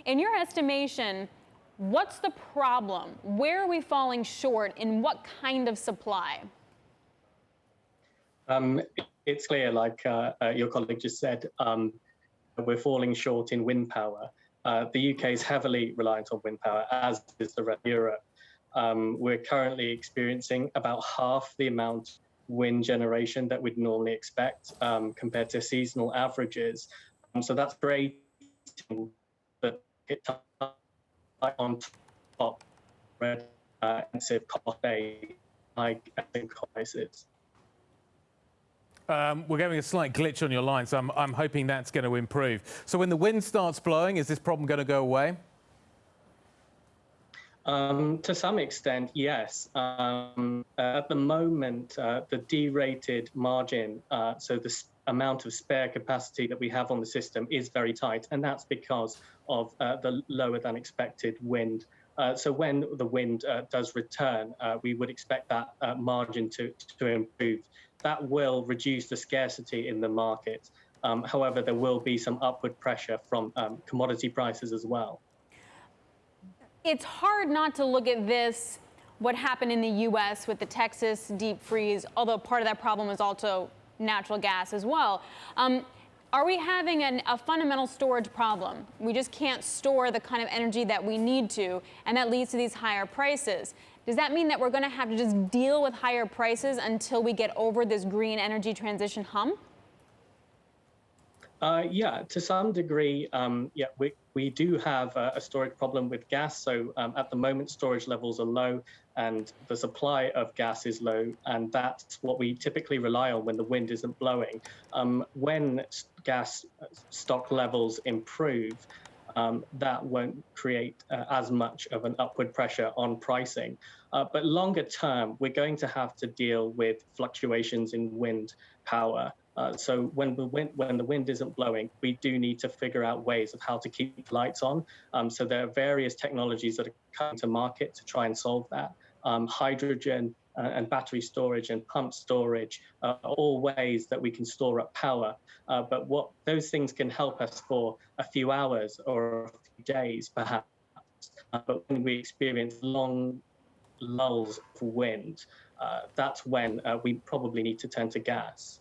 In your estimation, what's the problem? Where are we falling short in what kind of supply? It's clear, like your colleague just said, we're falling short in wind power. The UK is heavily reliant on wind power, as is the rest of Europe. We're currently experiencing about half the amount wind generation that we'd normally expect compared to seasonal averages. So that's creating the on top of expensive cost base, high prices. We're getting a slight glitch on your line, so I'm hoping that's going to improve. So when the wind starts blowing, is this problem going to go away? To some extent, yes. At the moment, the derated margin, so the amount of spare capacity that we have on the system is very tight, and that's because of the lower than expected wind. So when the wind does return, we would expect that margin to improve. That will reduce the scarcity in the market. However, there will be some upward pressure from commodity prices as well. It's hard not to look at this, what happened in the U.S. with the Texas deep freeze, although part of that problem is also natural gas as well. Are we having a fundamental storage problem? We just can't store the kind of energy that we need to, and that leads to these higher prices. Does that mean that we're going to have to just deal with higher prices until we get over this green energy transition hump? Yeah, to some degree, yeah, we do have a storage problem with gas. So at the moment, storage levels are low and the supply of gas is low. And that's what we typically rely on when the wind isn't blowing. When gas stock levels improve, that won't create as much of an upward pressure on pricing. But longer term, we're going to have to deal with fluctuations in wind power. So when the wind isn't blowing, we do need to figure out ways of how to keep lights on. So there are various technologies that are coming to market to try and solve that. Hydrogen and battery storage and pump storage are all ways that we can store up power. But what those things can help us for a few hours or a few days, perhaps. But when we experience long lulls of wind, that's when we probably need to turn to gas.